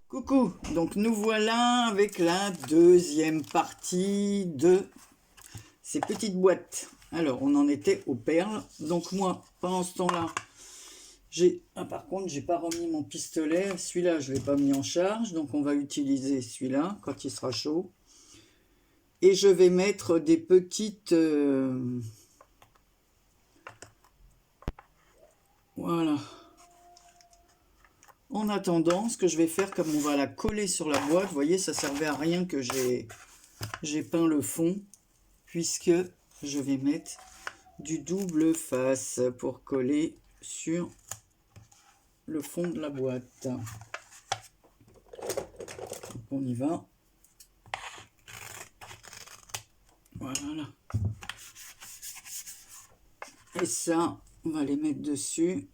Coucou, donc nous voilà avec la deuxième partie de ces petites boîtes. Alors, on en était aux perles. Donc moi, pendant ce temps-là, par contre, j'ai pas remis mon pistolet. Celui-là, je l'ai pas mis en charge. Donc, on va utiliser celui-là quand il sera chaud. Et je vais mettre des petites... Voilà. En attendant, ce que je vais faire, comme on va la coller sur la boîte, vous voyez, ça servait à rien que j'ai peint le fond, puisque je vais mettre du double face pour coller sur le fond de la boîte. Donc on y va. Voilà. Et ça, on va les mettre dessus.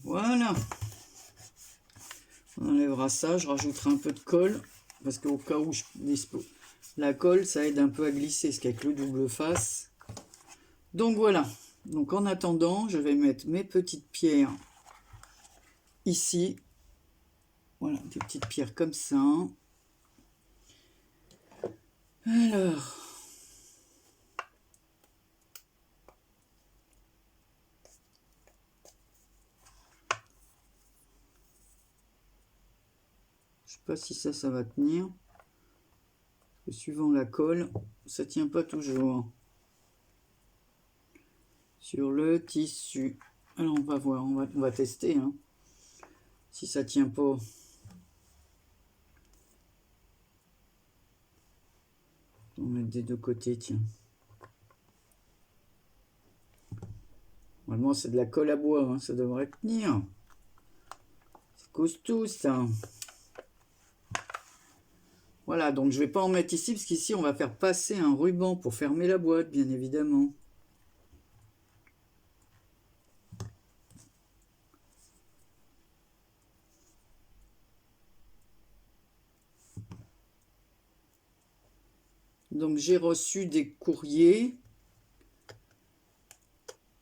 Voilà. On enlèvera ça, je rajouterai un peu de colle, parce qu'au cas où je dispose. La colle, ça aide un peu à glisser, ce qu'avec le double face. Donc voilà. Donc en attendant, je vais mettre mes petites pierres ici. Voilà, des petites pierres comme ça. Alors... Je sais pas si ça va tenir. Parce que suivant la colle, ça tient pas toujours. Sur le tissu. Alors on va voir, on va tester. Hein. Si ça tient pas. On va mettre des deux côtés, tiens. Normalement c'est de la colle à bois, hein, ça devrait tenir. C'est costaud ça. Voilà, donc je vais pas en mettre ici, parce qu'ici on va faire passer un ruban pour fermer la boîte, bien évidemment. Donc j'ai reçu des courriers.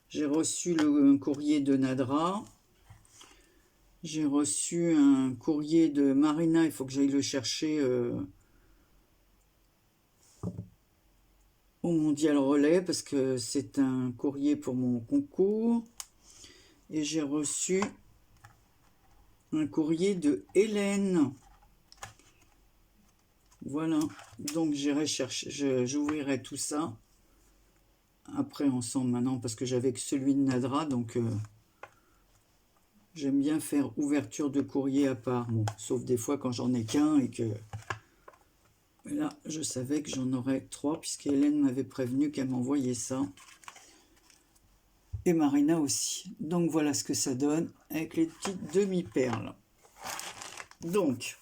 J'ai reçu un courrier de Nadra. J'ai reçu un courrier de Marina, il faut que j'aille le chercher au Mondial Relais, parce que c'est un courrier pour mon concours. Et j'ai reçu un courrier de Hélène. Voilà, donc j'irai chercher, j'ouvrirai tout ça après ensemble maintenant, parce que j'avais que celui de Nadra, donc j'aime bien faire ouverture de courrier à part, bon, sauf des fois quand j'en ai qu'un et que... Mais là, je savais que j'en aurais 3, puisque Hélène m'avait prévenu qu'elle m'envoyait ça. Et Marina aussi. Donc voilà ce que ça donne avec les petites demi-perles. Donc,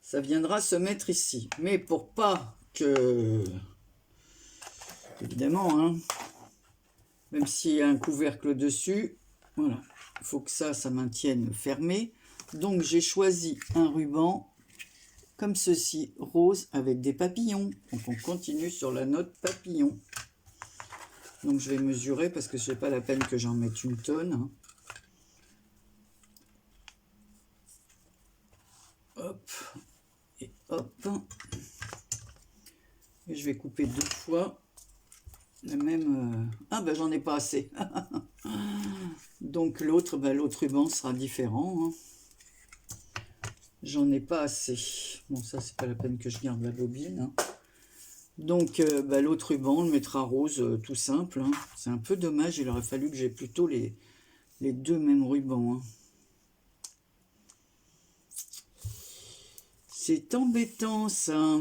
ça viendra se mettre ici. Mais pour pas que... Évidemment, hein, même s'il y a un couvercle dessus, voilà, il faut que ça maintienne fermé. Donc j'ai choisi un ruban comme ceci, rose avec des papillons. Donc on continue sur la note papillon. Donc je vais mesurer parce que c'est pas la peine que j'en mette une tonne. Hein. Hop et hop. Et je vais couper 2 fois la même. Ah ben j'en ai pas assez. Donc l'autre ruban sera différent. Hein. J'en ai pas assez. Bon, ça, c'est pas la peine que je garde la bobine. Hein. Donc, l'autre ruban, on le mettra rose, tout simple. Hein. C'est un peu dommage, il aurait fallu que j'ai plutôt les 2 mêmes rubans. Hein. C'est embêtant, ça.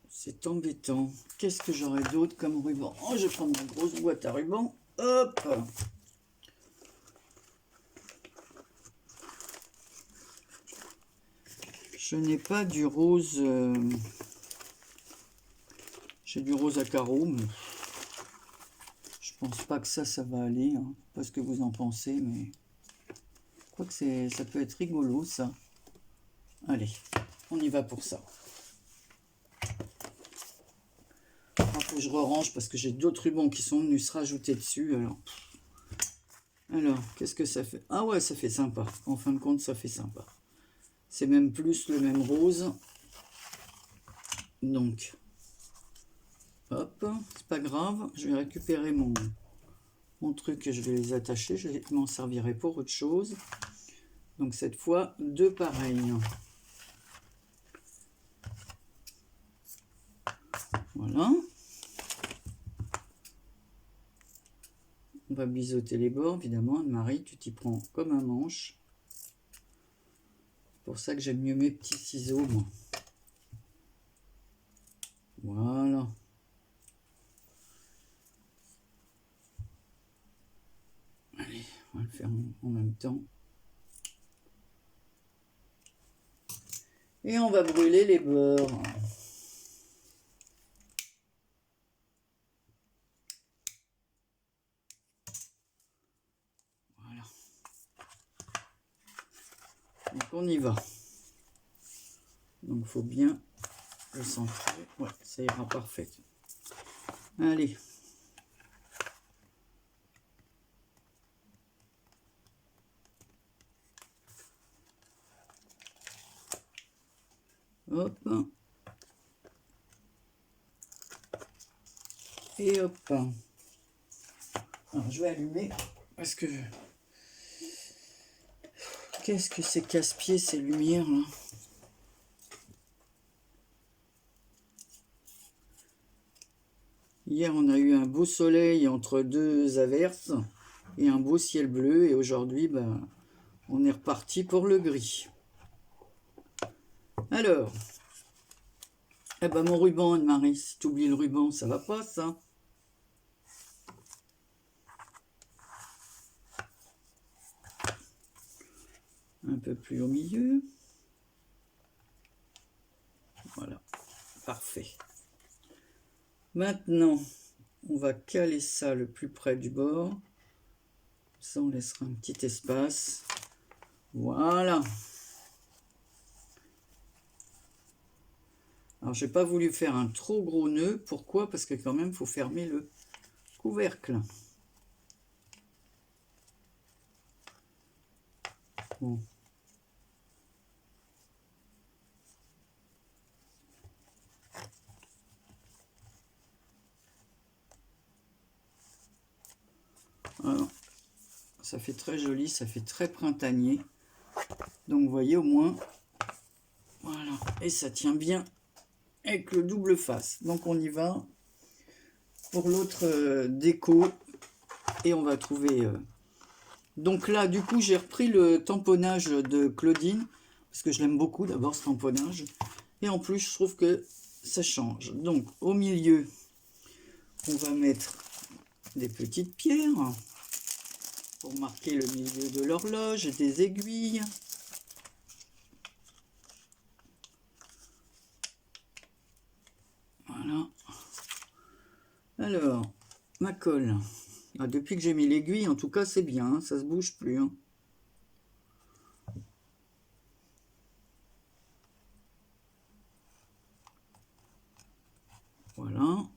C'est embêtant. Qu'est-ce que j'aurais d'autre comme ruban? Oh, je vais prendre ma grosse boîte à ruban. Hop! Je n'ai pas du rose. J'ai du rose à carreaux, mais je pense pas que ça va aller. Hein. Pas ce que vous en pensez, mais je crois que ça peut être rigolo, ça. Allez, on y va pour ça. Il faut que je range parce que j'ai d'autres rubans qui sont venus se rajouter dessus. Alors qu'est-ce que ça fait? Ah ouais, ça fait sympa. En fin de compte, ça fait sympa. C'est même plus le même rose. Donc, hop, c'est pas grave. Je vais récupérer mon truc et je vais les attacher. Je m'en servirai pour autre chose. Donc cette fois, deux pareils. Voilà. On va biseauter les bords, évidemment. Anne-Marie, tu t'y prends comme un manche. C'est pour ça que j'aime mieux mes petits ciseaux, moi. Voilà. Allez, on va le faire en même temps. Et on va brûler les bords. Voilà. Donc on y va. Donc il faut bien le centrer. Ouais, ça ira parfait. Allez. Hop. Et hop. Alors je vais allumer parce que qu'est-ce que c'est casse-pied ces lumières là. Hier on a eu un beau soleil entre deux averses et un beau ciel bleu et aujourd'hui on est reparti pour le gris. Alors, mon ruban Anne-Marie, si tu oublies le ruban, ça va pas ça? Un peu plus au milieu. Voilà, parfait. Maintenant, on va caler ça le plus près du bord. Ça, on laissera un petit espace. Voilà. Alors, j'ai pas voulu faire un trop gros nœud. Pourquoi? Parce que quand même, il faut fermer le couvercle. Bon. Alors, ça fait très joli, ça fait très printanier. Donc, vous voyez au moins, voilà. Et ça tient bien avec le double face. Donc, on y va pour l'autre déco. Et on va trouver... Donc là, du coup, j'ai repris le tamponnage de Claudine. Parce que je l'aime beaucoup, d'abord, ce tamponnage. Et en plus, je trouve que ça change. Donc, au milieu, on va mettre des petites pierres pour marquer le milieu de l'horloge et des aiguilles. Voilà. Alors, ma colle. Ah, depuis que j'ai mis l'aiguille, en tout cas, c'est bien. Hein, ça se bouge plus. Hein. Voilà.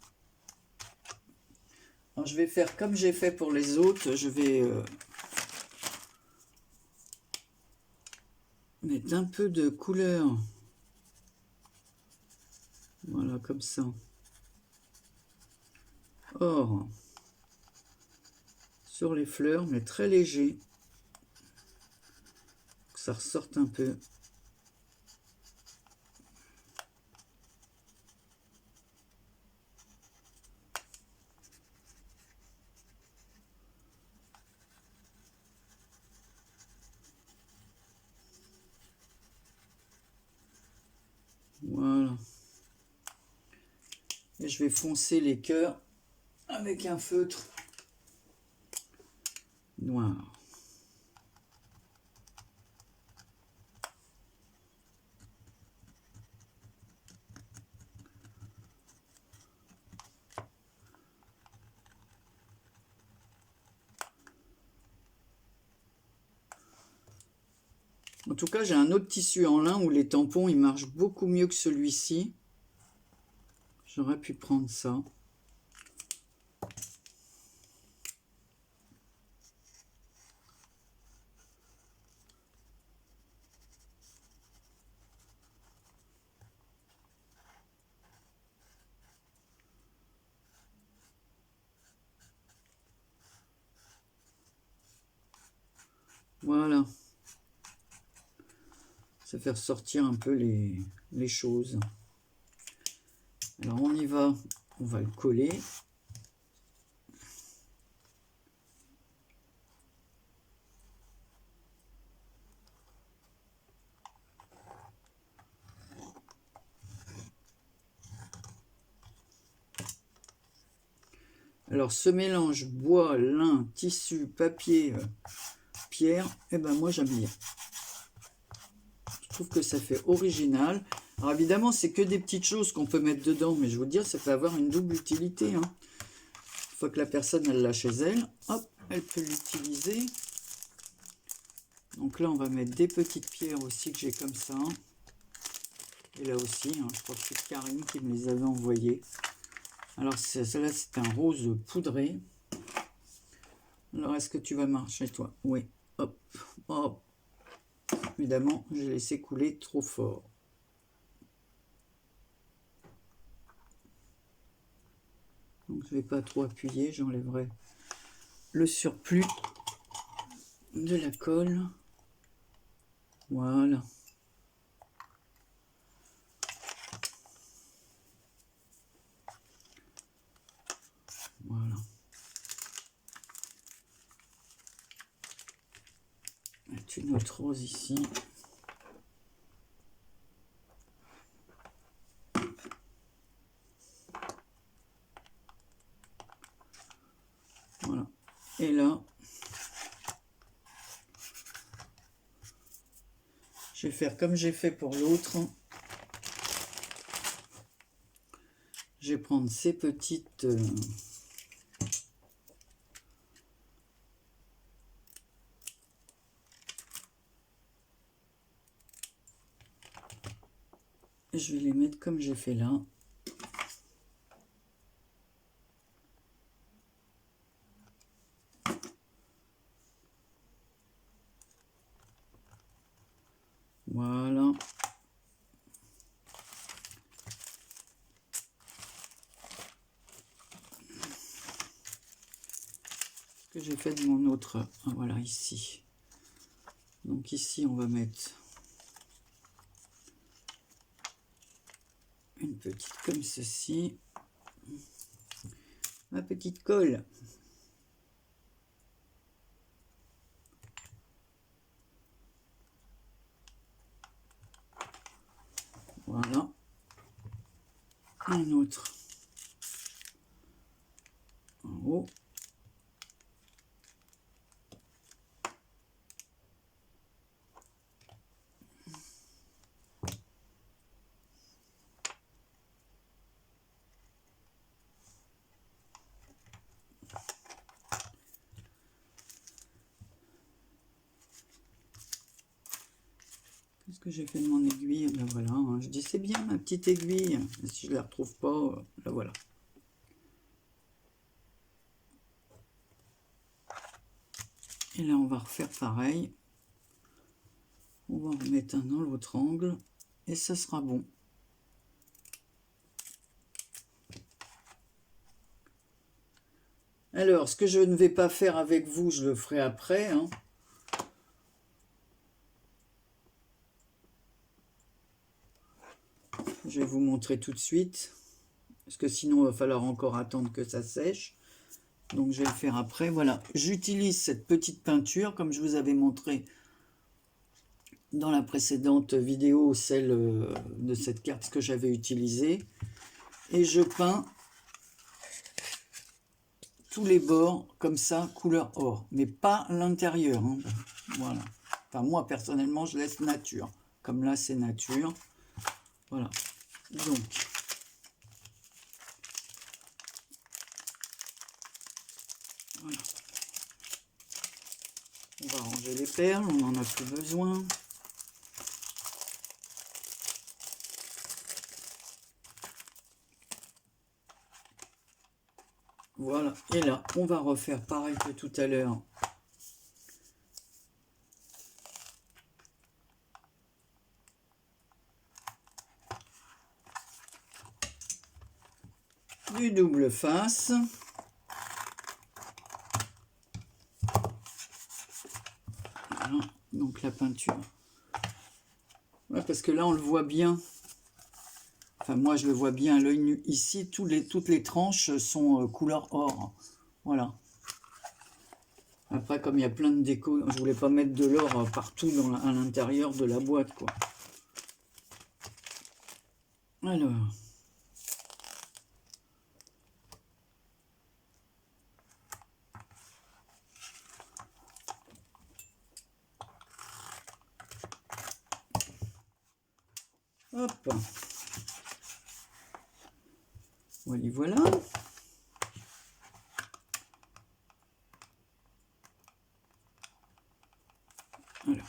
Alors, je vais faire comme j'ai fait pour les autres. Je vais mettre un peu de couleur. Voilà, comme ça. Or, sur les fleurs, mais très léger. Que ça ressorte un peu. Voilà. Et je vais foncer les cœurs avec un feutre noir. En tout cas, j'ai un autre tissu en lin où les tampons, ils marchent beaucoup mieux que celui-ci. J'aurais pu prendre ça. Voilà. Ça fait ressortir un peu les choses. Alors on y va, on va le coller. Alors ce mélange bois, lin, tissu, papier, pierre, eh ben moi j'aime bien. Je trouve que ça fait original. Alors évidemment c'est que des petites choses qu'on peut mettre dedans, mais je vous dire ça peut avoir une double utilité. Une fois que la personne elle l'a chez elle, hop, elle peut l'utiliser. Donc là on va mettre des petites pierres aussi que j'ai comme ça. Et là aussi, je crois que c'est Karine qui me les avait envoyées. Alors celle-là c'est un rose poudré. Alors est-ce que tu vas marcher toi? Oui, hop, hop. Évidemment, j'ai laissé couler trop fort. Donc je ne vais pas trop appuyer, j'enlèverai le surplus de la colle. Voilà. Voilà. Une autre rose ici. Voilà. Et là, je vais faire comme j'ai fait pour l'autre. Je vais prendre ces petites... je vais les mettre comme j'ai fait là. Voilà. Ce que j'ai fait de mon autre, voilà ici. Donc ici on va mettre une petite comme ceci. Ma petite colle. Voilà. Un autre en haut. Qu'est-ce que j'ai fait de mon aiguille? Ben voilà, je dis c'est bien ma petite aiguille. Si je la retrouve pas, la voilà. Et là on va refaire pareil. On va en remettre un dans l'autre angle et ça sera bon. Alors, ce que je ne vais pas faire avec vous, je le ferai après. Je vais vous montrer tout de suite. Parce que sinon, il va falloir encore attendre que ça sèche. Donc, je vais le faire après. Voilà, j'utilise cette petite peinture, comme je vous avais montré dans la précédente vidéo, celle de cette carte que j'avais utilisée. et je peins tous les bords comme ça, couleur or, mais pas l'intérieur, hein. Voilà. Enfin, moi, personnellement, je laisse nature. Comme là, c'est nature. Voilà. Donc, voilà. On va ranger les perles, on n'en a plus besoin. Voilà. Et là, on va refaire pareil que tout à l'heure. Du double face. Voilà, donc la peinture. Ouais, parce que là, on le voit bien. Enfin, moi, je le vois bien à l'œil nu. Ici, toutes les tranches sont couleur or. Voilà. Après, comme il y a plein de déco, je voulais pas mettre de l'or partout à l'intérieur de la boîte, quoi. Alors... Hop. Voilà, voilà. Alors.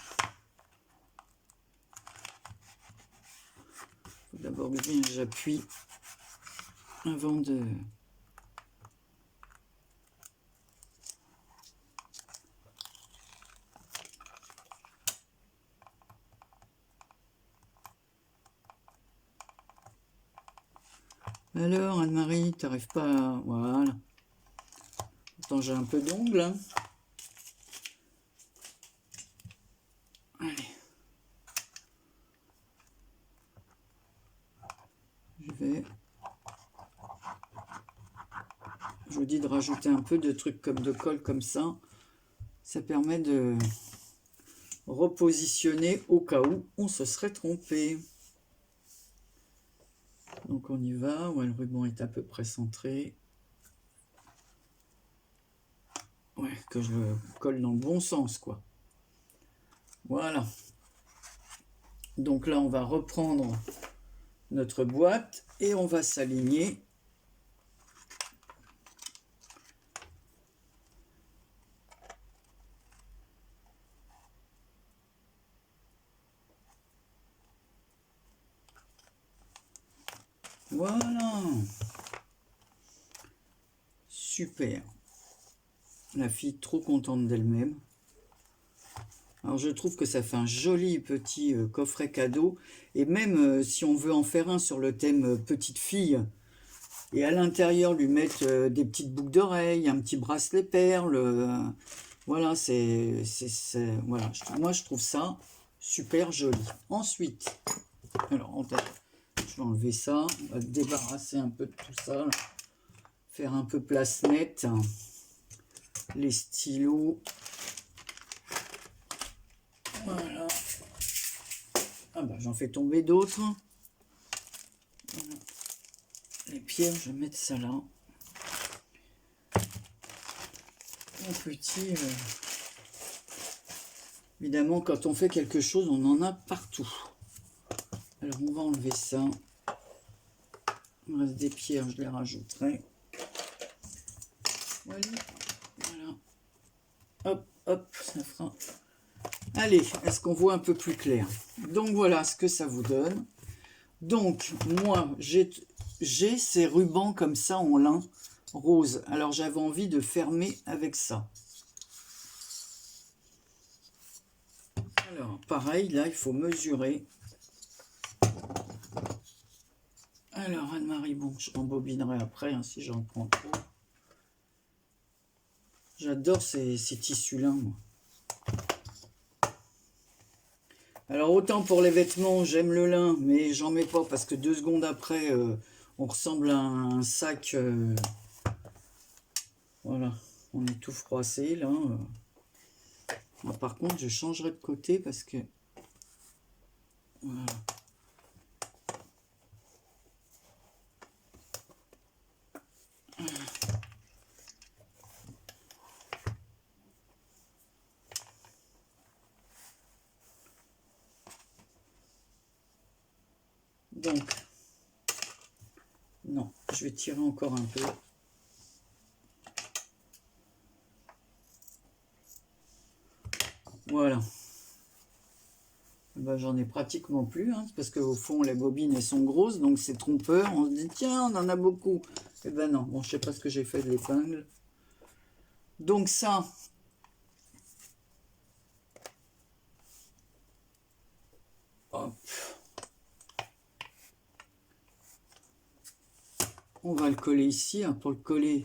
Faut d'abord bien j'appuie avant de... Alors, Anne-Marie, t'arrives pas à... Voilà. Attends, j'ai un peu d'ongles. Hein. Allez. Je vous dis de rajouter un peu de trucs comme de colle comme ça. Ça permet de repositionner au cas où on se serait trompé. Donc on y va. Ouais, le ruban est à peu près centré. Ouais, que je le colle dans le bon sens, quoi. Voilà. Donc là, on va reprendre notre boîte et on va s'aligner. Voilà. Super. La fille trop contente d'elle-même. Alors je trouve que ça fait un joli petit coffret cadeau. Et même si on veut en faire un sur le thème petite fille, et à l'intérieur lui mettre des petites boucles d'oreilles, un petit bracelet perles, voilà, voilà, moi je trouve ça super joli. Ensuite, alors je vais enlever ça, on va se débarrasser un peu de tout ça, là. Faire un peu place nette, les stylos. Voilà. Ah bah j'en fais tomber d'autres. Voilà. Les pierres, je vais mettre ça là. Mon petit. Évidemment, quand on fait quelque chose, on en a partout. Alors on va enlever ça. Il me reste des pierres, je les rajouterai. Voilà. Voilà. Hop, hop, ça fera. Allez, est-ce qu'on voit un peu plus clair? Donc voilà ce que ça vous donne. Donc moi, j'ai ces rubans comme ça en lin rose. Alors j'avais envie de fermer avec ça. Alors pareil, là il faut mesurer. Alors Anne-Marie, bon, je rembobinerai après hein, si j'en prends trop. J'adore ces tissus-là, moi. Alors autant pour les vêtements, j'aime le lin, mais j'en mets pas parce que 2 secondes après, on ressemble à un sac. Voilà, on est tout froissé là. Moi, par contre, je changerai de côté parce que... Voilà. Non, je vais tirer encore un peu. Voilà. Ben, j'en ai pratiquement plus, hein, parce qu'au fond, les bobines, elles sont grosses, donc c'est trompeur. On se dit, tiens, on en a beaucoup. Eh ben non, bon, je sais pas ce que j'ai fait de l'épingle. Donc ça, hop, on va le coller ici. Hein, pour le coller,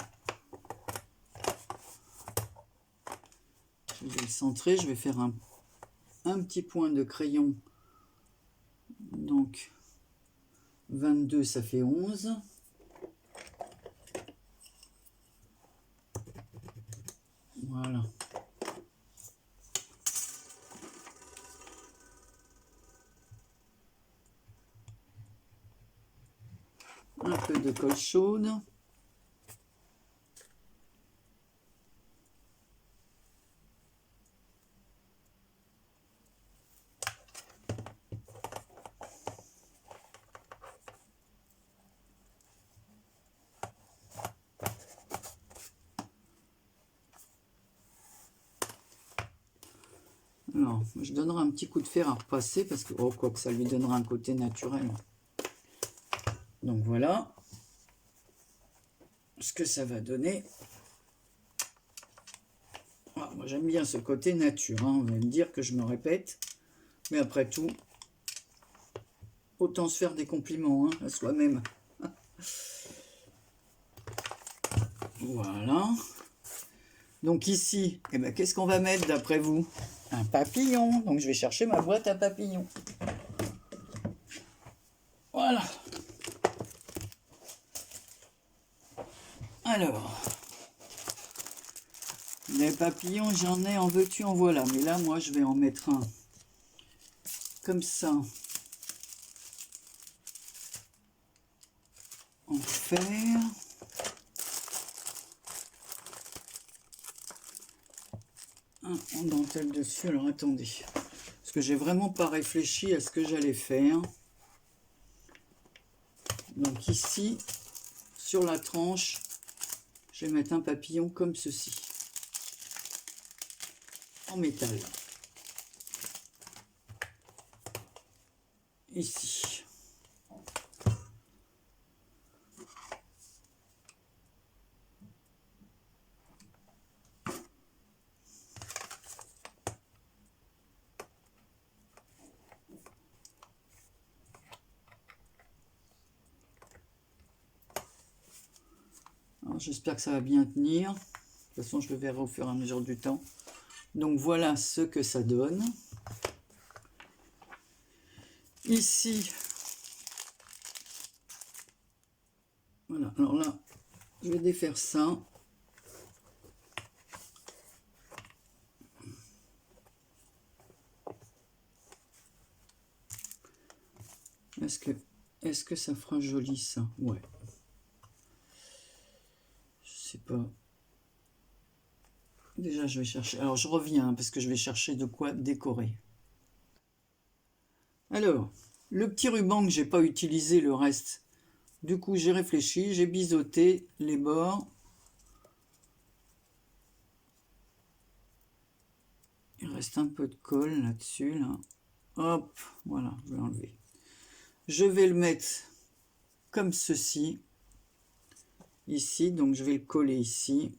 je vais le centrer. Je vais faire un petit point de crayon. Donc, 22, ça fait 11. Voilà. Un peu de colle chaude. Alors, je donnerai un petit coup de fer à repasser parce que, oh, quoi que ça lui donnera un côté naturel. Donc voilà ce que ça va donner. Ah, moi j'aime bien ce côté nature, hein. On va me dire que je me répète, mais après tout, autant se faire des compliments, hein, à soi-même. Voilà. Donc ici, eh ben, qu'est-ce qu'on va mettre d'après vous? Un papillon. Donc je vais chercher ma boîte à papillons. Voilà. Alors, les papillons, j'en ai, en veux-tu, en voilà. Mais là, moi, je vais en mettre un comme ça, en fer. Un en dentelle dessus. Alors, attendez. Parce que j'ai vraiment pas réfléchi à ce que j'allais faire. Donc ici, sur la tranche, je vais mettre un papillon comme ceci, en métal. Ici. J'espère que ça va bien tenir. De toute façon, je le verrai au fur et à mesure du temps. Donc voilà ce que ça donne. Ici, voilà. Alors là, je vais défaire ça. Est-ce que ça fera joli ça? Ouais. Je sais pas. Déjà, je vais chercher. Alors, je reviens parce que je vais chercher de quoi décorer. Alors, le petit ruban que j'ai pas utilisé, le reste. Du coup, j'ai réfléchi, j'ai biseauté les bords. Il reste un peu de colle là-dessus. Là. Hop, voilà, je vais enlever. Je vais le mettre comme ceci. Ici, donc je vais le coller ici.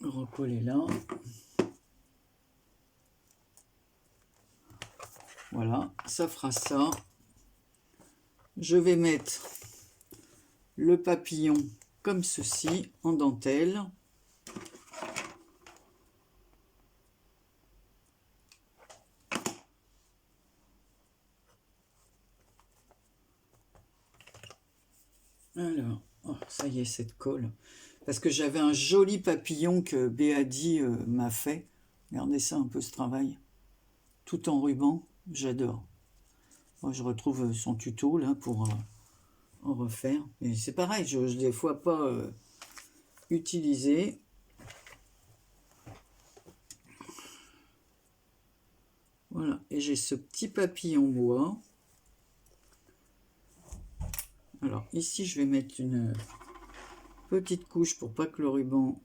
Recoller là. Voilà, ça fera ça. Je vais mettre le papillon comme ceci, en dentelle. Alors, oh, ça y est, cette colle. Parce que j'avais un joli papillon que Béadi m'a fait. Regardez ça un peu, ce travail. Tout en ruban, j'adore. Moi, je retrouve son tuto là pour en refaire. Et c'est pareil, je des fois pas utiliser voilà, et j'ai ce petit papillon bois. Alors ici je vais mettre une petite couche pour pas que le ruban,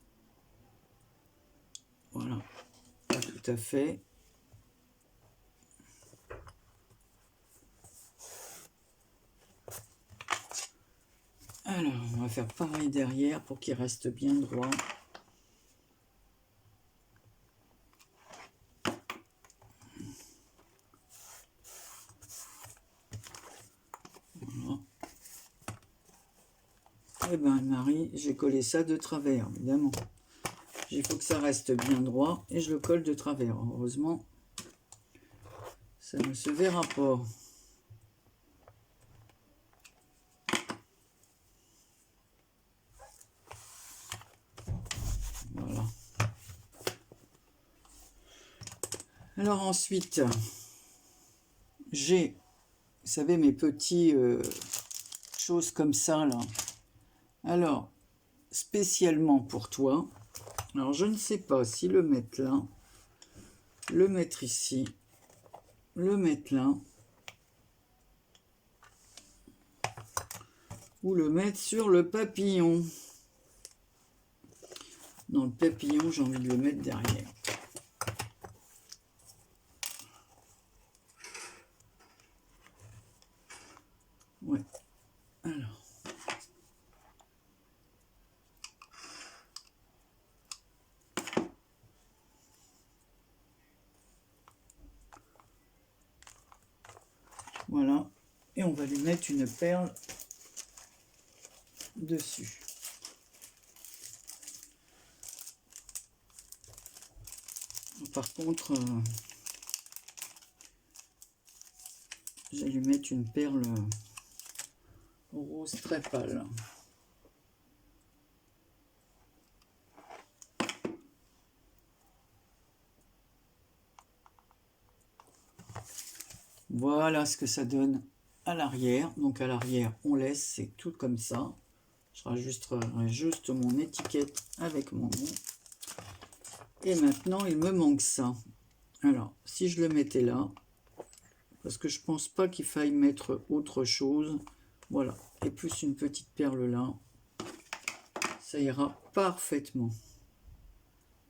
voilà, pas tout à fait. Alors on va faire pareil derrière pour qu'il reste bien droit. Voilà. Et ben Marie, j'ai collé ça de travers, évidemment. Il faut que ça reste bien droit et je le colle de travers. Heureusement, ça ne se verra pas. Voilà. Alors ensuite, j'ai, vous savez, mes petits choses comme ça là. Alors, spécialement pour toi, alors je ne sais pas si le mettre là, le mettre ici, le mettre là, ou le mettre sur le papillon. Dans le papillon, j'ai envie de le mettre derrière. Ouais, alors. Voilà, et on va lui mettre une perle dessus. Par contre, je vais lui mettre une perle rose très pâle. Voilà ce que ça donne à l'arrière. Donc à l'arrière, on laisse, c'est tout comme ça. Je rajusterai juste mon étiquette avec mon nom. Et maintenant, il me manque ça. Alors, si je le mettais là, parce que je pense pas qu'il faille mettre autre chose. Voilà, et plus une petite perle là. Ça ira parfaitement.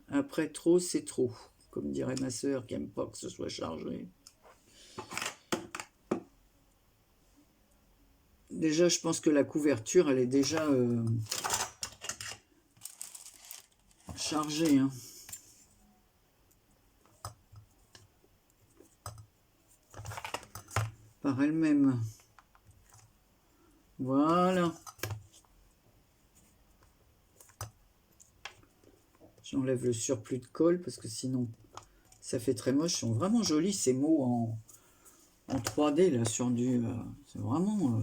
Après, trop, c'est trop. Comme dirait ma soeur qui n'aime pas que ce soit chargé. Déjà, je pense que la couverture, elle est déjà chargée. Hein. Par elle-même. Voilà. J'enlève le surplus de colle parce que sinon, ça fait très moche. Ils sont vraiment jolis ces mots en 3D là sur du... c'est vraiment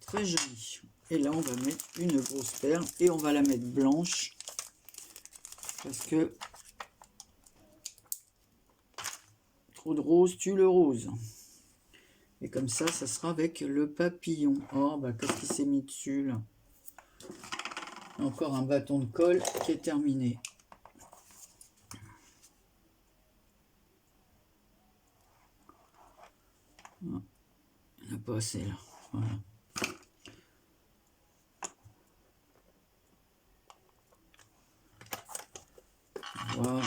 très joli. Et là, on va mettre une grosse perle et on va la mettre blanche parce que trop de rose tue le rose. Et comme ça, ça sera avec le papillon. Oh, bah, qu'est-ce qui s'est mis dessus, là? Encore un bâton de colle qui est terminé. Oh, il n'y en a pas assez, là. Voilà. Voilà.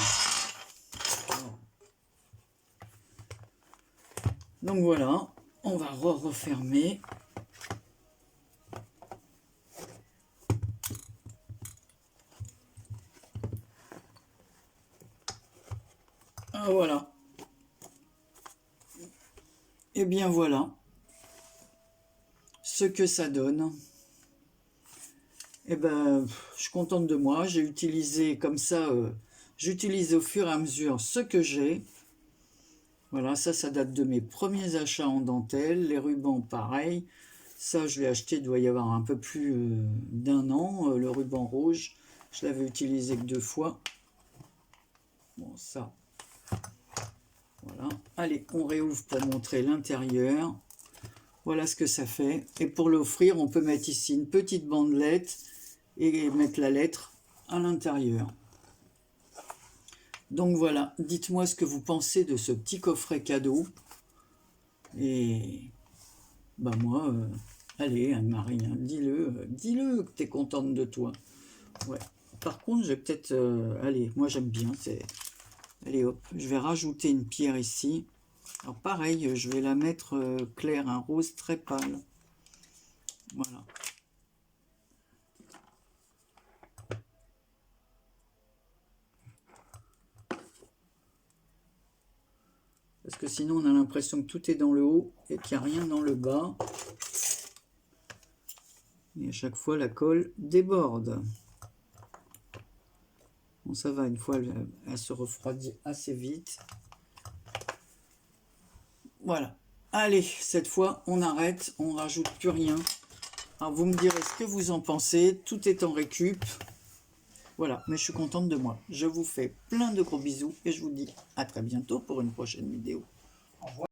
Donc voilà, on va refermer. Ah, voilà. Et bien voilà ce que ça donne. Et ben, je suis contente de moi. J'ai utilisé comme ça, j'utilise au fur et à mesure ce que j'ai. Voilà, ça date de mes premiers achats en dentelle. Les rubans, pareil. Ça, je l'ai acheté, il doit y avoir un peu plus d'1 an. Le ruban rouge, je l'avais utilisé que 2 fois. Bon, ça, voilà. Allez, on réouvre pour montrer l'intérieur. Voilà ce que ça fait. Et pour l'offrir, on peut mettre ici une petite bandelette et mettre la lettre à l'intérieur. Donc voilà, dites-moi ce que vous pensez de ce petit coffret cadeau. Et bah moi, allez Anne-Marie, hein, dis-le que tu es contente de toi. Ouais. Par contre, j'ai peut-être... allez, moi j'aime bien. Allez hop, je vais rajouter une pierre ici. Alors pareil, je vais la mettre claire, un rose très pâle. Voilà. Parce que sinon on a l'impression que tout est dans le haut et qu'il n'y a rien dans le bas. Et à chaque fois la colle déborde. Bon, ça va, une fois elle se refroidit assez vite. Voilà. Allez, cette fois on arrête, on rajoute plus rien. Alors vous me direz ce que vous en pensez, tout est en récup. Voilà, mais je suis contente de moi. Je vous fais plein de gros bisous et je vous dis à très bientôt pour une prochaine vidéo. Au revoir.